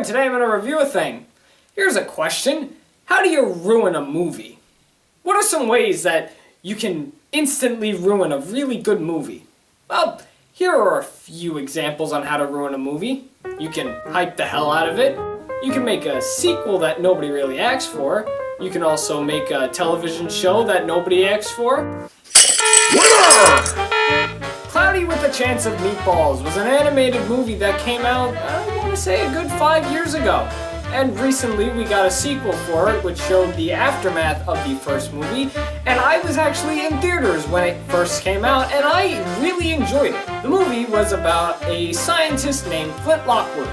and today I'm going to review a thing. Here's a question. How do you ruin a movie? What are some ways that you can instantly ruin a really good movie? Well, here are a few examples on how to ruin a movie. You can hype the hell out of it. You can make a sequel that nobody really asked for. You can also make a television show that nobody asked for. Winner! Cloudy with a Chance of Meatballs was an animated movie that came out, I want to say, a good 5 years ago. And recently we got a sequel for it, which showed the aftermath of the first movie, and I was actually in theaters when it first came out, and I really enjoyed it. The movie was about a scientist named Flint Lockwood.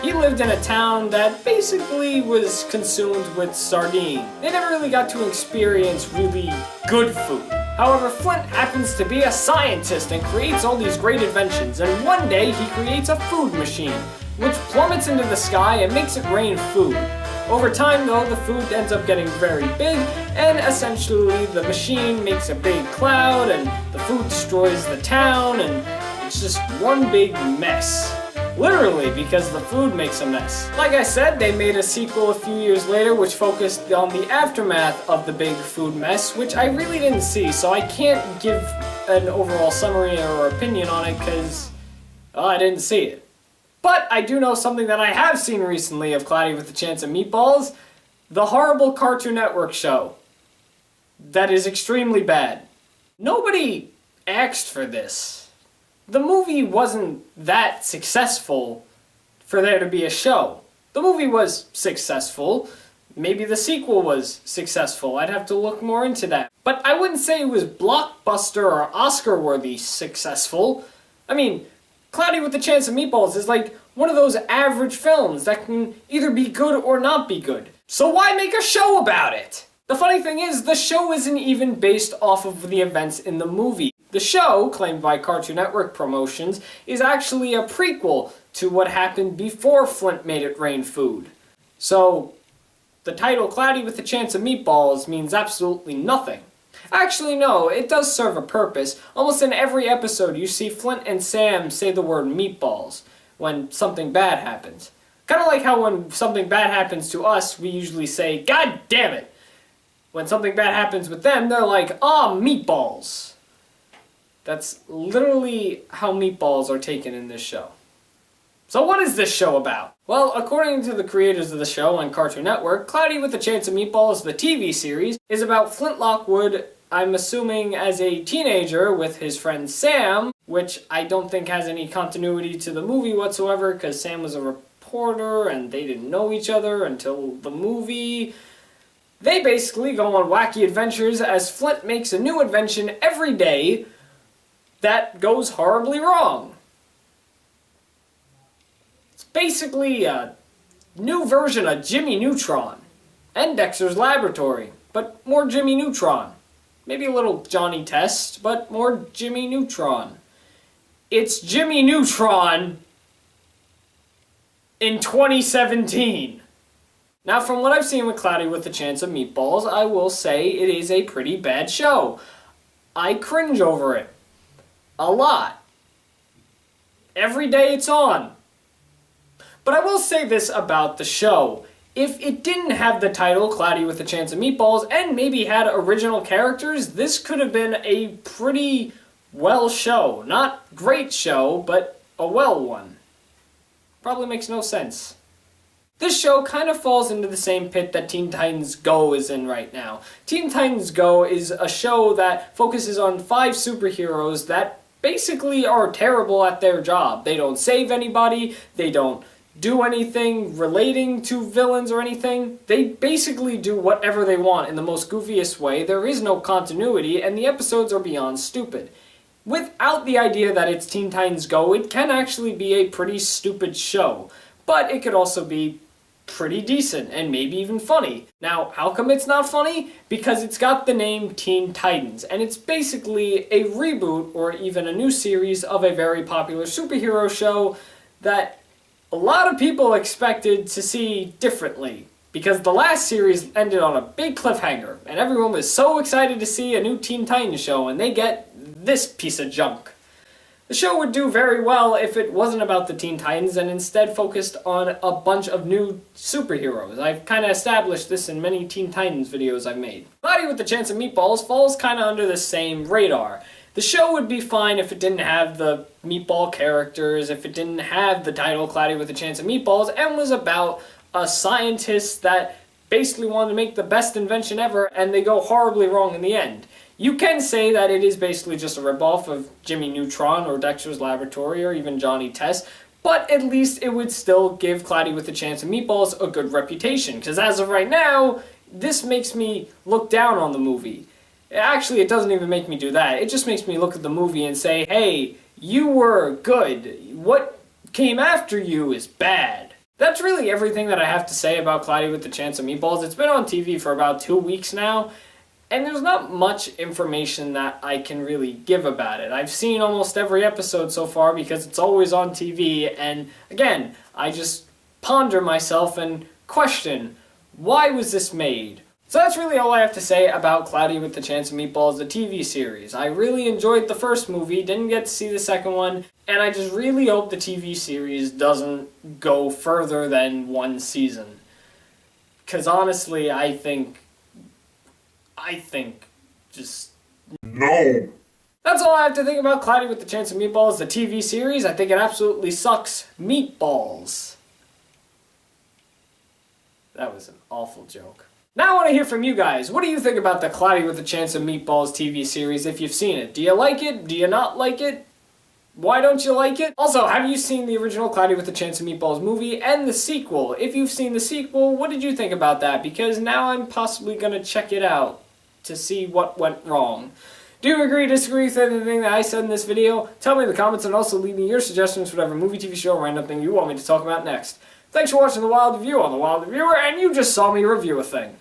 He lived in a town that basically was consumed with sardines. They never really got to experience really good food. However, Flint happens to be a scientist and creates all these great inventions, and one day he creates a food machine, which plummets into the sky and makes it rain food. Over time, though, the food ends up getting very big, and essentially the machine makes a big cloud, and the food destroys the town, and it's just one big mess. Literally, because the food makes a mess. Like I said, they made a sequel a few years later which focused on the aftermath of the big food mess, which I really didn't see, so I can't give an overall summary or opinion on it because I didn't see it. But I do know something that I have seen recently of Cloudy with a Chance of Meatballs, the horrible Cartoon Network show. That is extremely bad. Nobody asked for this. The movie wasn't that successful for there to be a show. The movie was successful. Maybe the sequel was successful. I'd have to look more into that. But I wouldn't say it was blockbuster or Oscar-worthy successful. I mean, Cloudy with a Chance of Meatballs is like one of those average films that can either be good or not be good. So why make a show about it? The funny thing is, the show isn't even based off of the events in the movie. The show, claimed by Cartoon Network Promotions, is actually a prequel to what happened before Flint made it rain food. So, the title Cloudy with a Chance of Meatballs means absolutely nothing. Actually, no, it does serve a purpose. Almost in every episode you see Flint and Sam say the word meatballs when something bad happens. Kind of like how when something bad happens to us, we usually say, "God damn it!" When something bad happens with them, they're like, "Ah, meatballs." That's literally how meatballs are taken in this show. So what is this show about? Well, according to the creators of the show on Cartoon Network, Cloudy with a Chance of Meatballs, the TV series, is about Flint Lockwood, I'm assuming as a teenager with his friend Sam, which I don't think has any continuity to the movie whatsoever, because Sam was a reporter and they didn't know each other until the movie. They basically go on wacky adventures as Flint makes a new invention every day that goes horribly wrong. It's basically a new version of Jimmy Neutron and Dexter's Laboratory, but more Jimmy Neutron. Maybe a little Johnny Test, but more Jimmy Neutron. It's Jimmy Neutron in 2017. Now, from what I've seen with Cloudy with a Chance of Meatballs, I will say it is a pretty bad show. I cringe over it. A lot. Every day it's on. But I will say this about the show. If it didn't have the title Cloudy with a Chance of Meatballs and maybe had original characters, this could have been a pretty well show. Not great show, but a well one. Probably makes no sense. This show kind of falls into the same pit that Teen Titans Go is in right now. Teen Titans Go is a show that focuses on 5 superheroes that basically are terrible at their job. They don't save anybody, they don't do anything relating to villains or anything. They basically do whatever they want in the most goofiest way. There is no continuity, and the episodes are beyond stupid. Without the idea that it's Teen Titans Go, it can actually be a pretty stupid show. But it could also be pretty decent, and maybe even funny. Now, how come it's not funny? Because it's got the name Teen Titans, and it's basically a reboot, or even a new series, of a very popular superhero show that a lot of people expected to see differently. Because the last series ended on a big cliffhanger, and everyone was so excited to see a new Teen Titans show, and they get this piece of junk. The show would do very well if it wasn't about the Teen Titans and instead focused on a bunch of new superheroes. I've kind of established this in many Teen Titans videos I've made. Cloudy with a Chance of Meatballs falls kind of under the same radar. The show would be fine if it didn't have the meatball characters, if it didn't have the title Cloudy with a Chance of Meatballs, and was about a scientist that basically wanted to make the best invention ever, and they go horribly wrong in the end. You can say that it is basically just a ripoff of Jimmy Neutron or Dexter's Laboratory or even Johnny Test, but at least it would still give Cloudy with a Chance of Meatballs a good reputation, because as of right now, this makes me look down on the movie. Actually, it doesn't even make me do that. It just makes me look at the movie and say, hey, you were good. What came after you is bad. That's really everything that I have to say about Cloudy with a Chance of Meatballs. It's been on TV for about 2 weeks now, and there's not much information that I can really give about it. I've seen almost every episode so far because it's always on TV, and again, I just ponder myself and question, why was this made? So that's really all I have to say about Cloudy with a Chance of Meatballs, the TV series. I really enjoyed the first movie, didn't get to see the second one, and I just really hope the TV series doesn't go further than one season. Because honestly, I think just... No! That's all I have to think about Cloudy with a Chance of Meatballs, the TV series. I think it absolutely sucks. Meatballs. That was an awful joke. Now I want to hear from you guys. What do you think about the Cloudy with a Chance of Meatballs TV series if you've seen it? Do you like it? Do you not like it? Why don't you like it? Also, have you seen the original Cloudy with a Chance of Meatballs movie and the sequel? If you've seen the sequel, what did you think about that? Because now I'm possibly going to check it out to see what went wrong. Do you agree, disagree with anything that I said in this video? Tell me in the comments and also leave me your suggestions for whatever movie, TV show, or random thing you want me to talk about next. Thanks for watching The Wild Review on The Wild Reviewer, and you just saw me review a thing.